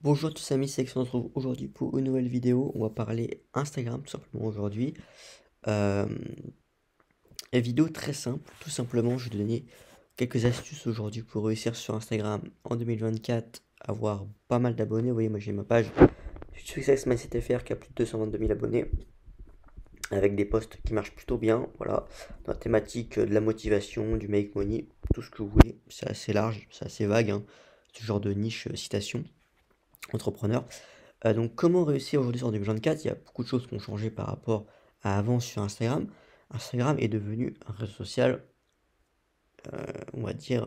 Bonjour à tous amis, c'est que on se retrouve aujourd'hui pour une nouvelle vidéo. On va parler Instagram tout simplement aujourd'hui. Euh, une vidéo très simple, tout simplement je vais te donner quelques astuces aujourd'hui pour réussir sur Instagram en 2024, avoir pas mal d'abonnés. Vous voyez, moi j'ai ma page Success Mindset FR qui a plus de 222 000 abonnés, avec des posts qui marchent plutôt bien, voilà, dans la thématique de la motivation, du make money, tout ce que vous voulez. C'est assez large, c'est assez vague, hein, ce genre de niche citation entrepreneur. Donc comment réussir aujourd'hui sur 2024? Il y a beaucoup de choses qui ont changé par rapport à avant sur Instagram. Instagram est devenu un réseau social, on va dire,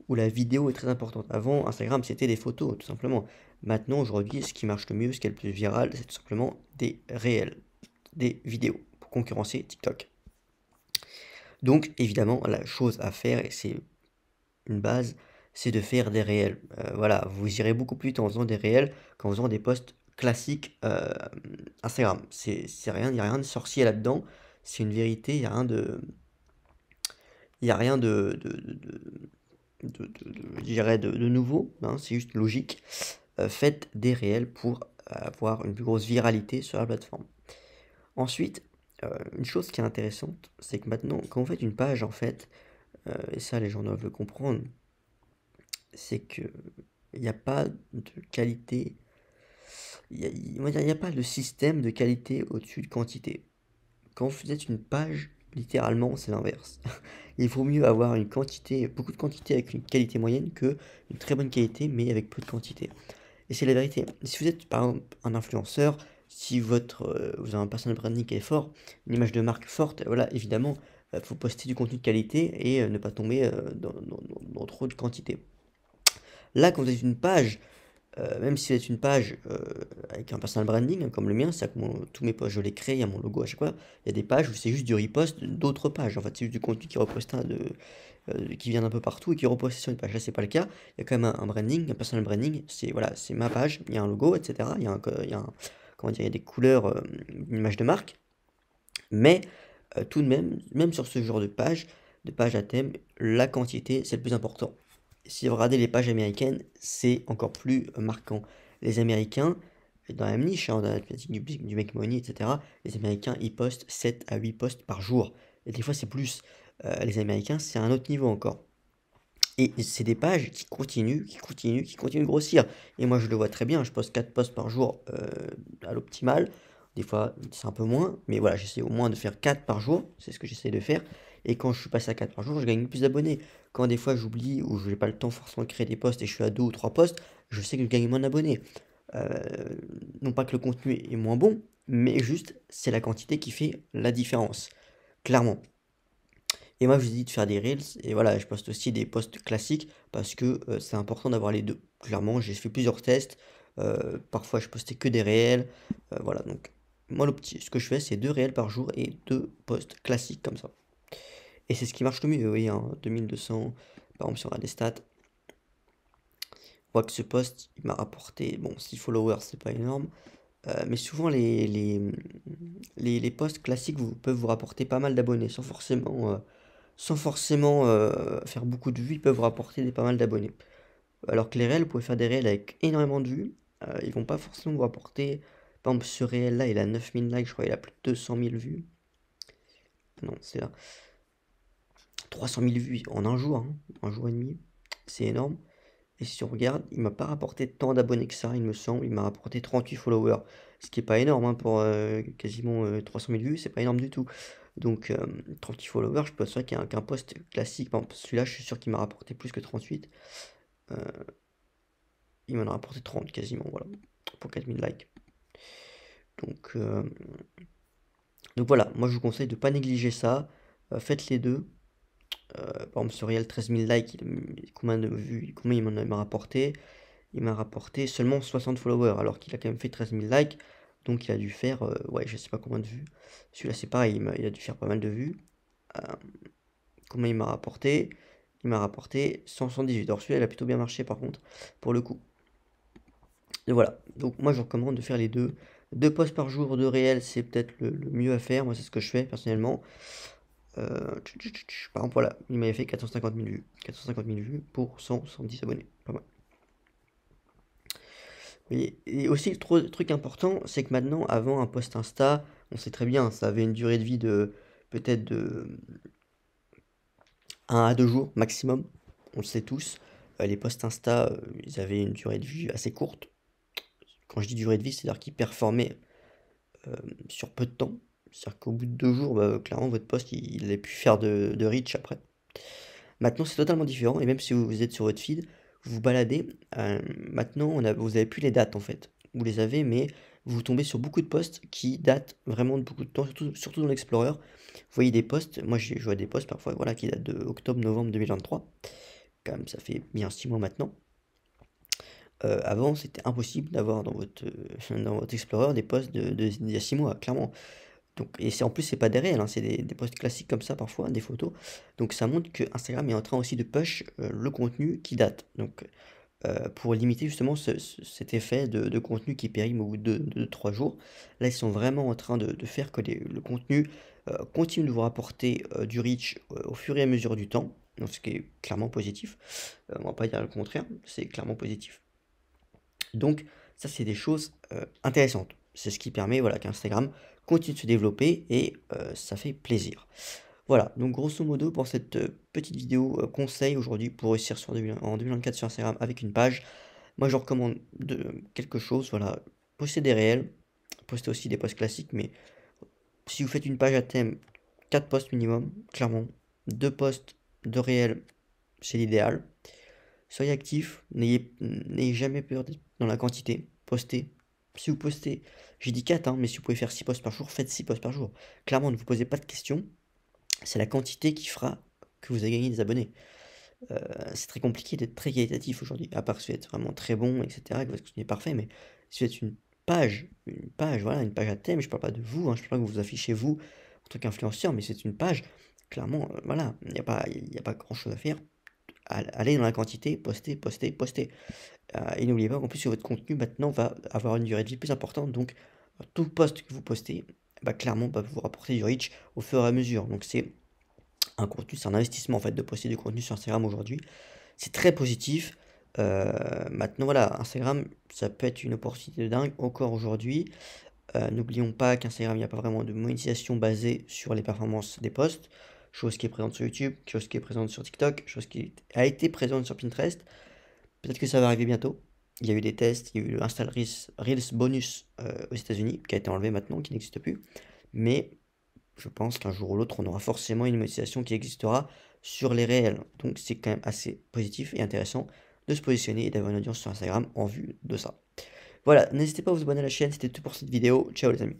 où la vidéo est très importante. Avant, Instagram, c'était des photos, tout simplement. Maintenant, aujourd'hui, ce qui marche le mieux, ce qui est le plus viral, c'est tout simplement des réels, des vidéos, pour concurrencer TikTok. Donc, évidemment, la chose à faire, et c'est une base, c'est de faire des réels. Voilà, vous irez beaucoup plus vite en faisant des réels qu'en faisant des posts classiques Instagram. C'est rien, il n'y a rien de sorcier là-dedans. C'est une vérité, il n'y a rien de. Il n'y a rien je dirais de nouveau, hein, c'est juste logique. Faites des réels pour avoir une plus grosse viralité sur la plateforme. Ensuite, une chose qui est intéressante, c'est que maintenant, quand vous faites une page, en fait, et ça les gens doivent le comprendre, c'est que il n'y a pas de qualité, on va dire, il n'y a pas de système de qualité au-dessus de quantité. Quand vous êtes une page, littéralement, c'est l'inverse. Il vaut mieux avoir une quantité, beaucoup de quantité avec une qualité moyenne que une très bonne qualité mais avec peu de quantité. Et c'est la vérité. Si vous êtes par exemple un influenceur, si vous avez un personal branding qui est fort, une image de marque forte, voilà, évidemment, il faut poster du contenu de qualité et ne pas tomber dans trop de quantité. Là, quand vous êtes une page, même si c'est une page avec un personal branding, hein, comme le mien, c'est que tous mes posts, je les crée, il y a mon logo à chaque fois. Il y a des pages où c'est juste du repost d'autres pages. En fait, c'est juste du contenu qui reposte qui vient d'un peu partout et qui reposte sur une page. Là, c'est pas le cas. Il y a quand même un branding, un personal branding. C'est voilà, c'est ma page. Il y a un logo, etc. Comment dire, il y a des couleurs, une image de marque. Mais tout de même, même sur ce genre de page à thème, la quantité, c'est le plus important. Si vous regardez les pages américaines, c'est encore plus marquant. Les Américains, dans la même niche, hein, dans la thématique du make money, etc., les Américains, ils postent 7 à 8 posts par jour. Et des fois, c'est plus. Les Américains, c'est un autre niveau encore. Et c'est des pages qui continuent de grossir. Et moi, je le vois très bien. Je poste 4 posts par jour à l'optimal. Des fois, c'est un peu moins. Mais voilà, j'essaie au moins de faire 4 par jour. C'est ce que j'essaie de faire. Et quand je suis passé à 4 par jour, je gagne plus d'abonnés. Quand des fois, j'oublie ou je n'ai pas le temps forcément de créer des posts et je suis à 2 ou 3 posts, je sais que je gagne moins d'abonnés. Euh, non pas que le contenu est moins bon, mais juste, c'est la quantité qui fait la différence. Clairement. Et moi, je vous ai dit de faire des reels. Et voilà, je poste aussi des posts classiques parce que c'est important d'avoir les deux. Clairement, j'ai fait plusieurs tests. Parfois, je postais que des réels. Voilà, donc moi, ce que je fais, c'est deux réels par jour et deux posts classiques comme ça. Et c'est ce qui marche le mieux. Vous voyez, hein, 2200, par exemple, sur des stats. On voit que ce post, il m'a rapporté, bon, 6 followers, c'est pas énorme. Mais souvent, les posts classiques peuvent vous rapporter pas mal d'abonnés sans forcément faire beaucoup de vues, ils peuvent vous rapporter pas mal d'abonnés. Alors que les réels, vous pouvez faire des réels avec énormément de vues, ils vont pas forcément vous rapporter. Par exemple, ce réel là, il a 9000 likes, je crois, il a plus de 200 000 vues. Non, c'est là. 300 000 vues en un jour, hein, un jour et demi, c'est énorme. Et si on regarde, il m'a pas rapporté tant d'abonnés que ça, il me semble. Il m'a rapporté 38 followers. Ce qui est pas énorme hein, pour quasiment 300 000 vues, c'est pas énorme du tout. Donc 38 followers, je pense qu'un post classique, par exemple, celui-là, je suis sûr qu'il m'a rapporté plus que 38. Euh, il m'en a rapporté 30 quasiment, voilà, pour 4000 likes. Donc, euh, donc voilà, moi je vous conseille de pas négliger ça. Faites les deux. Par exemple, sur Real 13 000 likes, combien de vues, combien il m'a rapporté? Il m'a rapporté seulement 60 followers, alors qu'il a quand même fait 13 000 likes. Donc il a dû faire, ouais, je sais pas combien de vues. Celui-là, c'est pareil, il a dû faire pas mal de vues. Euh, Combien il m'a rapporté? Il m'a rapporté 178. Alors celui-là, il a plutôt bien marché par contre, pour le coup. Et voilà. Donc moi, je vous recommande de faire les deux. Deux posts par jour de réel, c'est peut-être le mieux à faire. Moi, c'est ce que je fais personnellement. Par exemple, voilà, il m'avait fait 450 000 vues. 450 000 vues pour 170 abonnés. Pas mal. Et aussi, le truc important, c'est que maintenant, avant un post Insta, on sait très bien, ça avait une durée de vie de peut-être de 1 à 2 jours maximum, on le sait tous. Les posts Insta, ils avaient une durée de vie assez courte. Quand je dis durée de vie, c'est-à-dire qu'ils performaient sur peu de temps. C'est-à-dire qu'au bout de 2 jours, bah, clairement, votre post, il allait plus faire de reach après. Maintenant, c'est totalement différent, et même si vous êtes sur votre feed, vous vous baladez, maintenant, vous avez plus les dates en fait. Vous les avez, mais vous tombez sur beaucoup de posts qui datent vraiment de beaucoup de temps, surtout dans l'Explorer. Vous voyez des posts, moi je vois des posts parfois, voilà, qui datent de octobre-novembre 2023. Quand même, ça fait bien 6 mois maintenant. Avant, c'était impossible d'avoir dans votre, dans votre Explorer des posts d'il y a 6 mois, clairement. Donc, et en plus, c'est pas des réels, hein, c'est des posts classiques comme ça parfois, des photos. Donc ça montre que Instagram est en train aussi de push le contenu qui date. Donc pour limiter justement cet effet de contenu qui périme au bout de 3 jours. Là, ils sont vraiment en train de faire que le contenu continue de vous rapporter du reach au fur et à mesure du temps. Donc, ce qui est clairement positif. On va pas dire le contraire, c'est clairement positif. Donc ça, c'est des choses intéressantes. C'est ce qui permet, voilà, qu'Instagram continue de se développer, et ça fait plaisir. Voilà, donc grosso modo pour cette petite vidéo conseil aujourd'hui pour réussir en 2024 sur Instagram avec une page. Moi, je recommande quelque chose, voilà, poster des réels, poster aussi des posts classiques, mais si vous faites une page à thème, 4 posts minimum, clairement, 2 posts de réels, c'est l'idéal. Soyez actifs, n'ayez jamais peur d'être dans la quantité, postez. Si vous postez, j'ai dit 4, hein, mais si vous pouvez faire 6 posts par jour, faites 6 posts par jour. Clairement, ne vous posez pas de questions, c'est la quantité qui fera que vous allez gagner des abonnés. C'est très compliqué d'être très qualitatif aujourd'hui, à part si vous êtes vraiment très bon, etc., que votre contenu est parfait, mais si vous êtes voilà, une page à thème, je parle pas de vous, hein, je parle pas que vous affichez vous en tant qu'influenceur, mais c'est une page, clairement, voilà, il n'y a pas grand chose à faire. Allez dans la quantité, postez, postez, postez. Et n'oubliez pas qu'en plus, votre contenu maintenant va avoir une durée de vie plus importante, donc tout post que vous postez, bah, clairement, va vous rapporter du reach au fur et à mesure. Donc c'est un contenu, c'est un investissement en fait de poster du contenu sur Instagram aujourd'hui. C'est très positif. Maintenant, voilà, Instagram, ça peut être une opportunité de dingue encore aujourd'hui. N'oublions pas qu'Instagram, il n'y a pas vraiment de monétisation basée sur les performances des posts, chose qui est présente sur YouTube, chose qui est présente sur TikTok, chose qui a été présente sur Pinterest. Peut-être que ça va arriver bientôt. Il y a eu des tests, il y a eu le Install Reels bonus aux États-Unis, qui a été enlevé maintenant, qui n'existe plus. Mais je pense qu'un jour ou l'autre, on aura forcément une monétisation qui existera sur les réels. Donc c'est quand même assez positif et intéressant de se positionner et d'avoir une audience sur Instagram en vue de ça. Voilà, n'hésitez pas à vous abonner à la chaîne, c'était tout pour cette vidéo. Ciao les amis.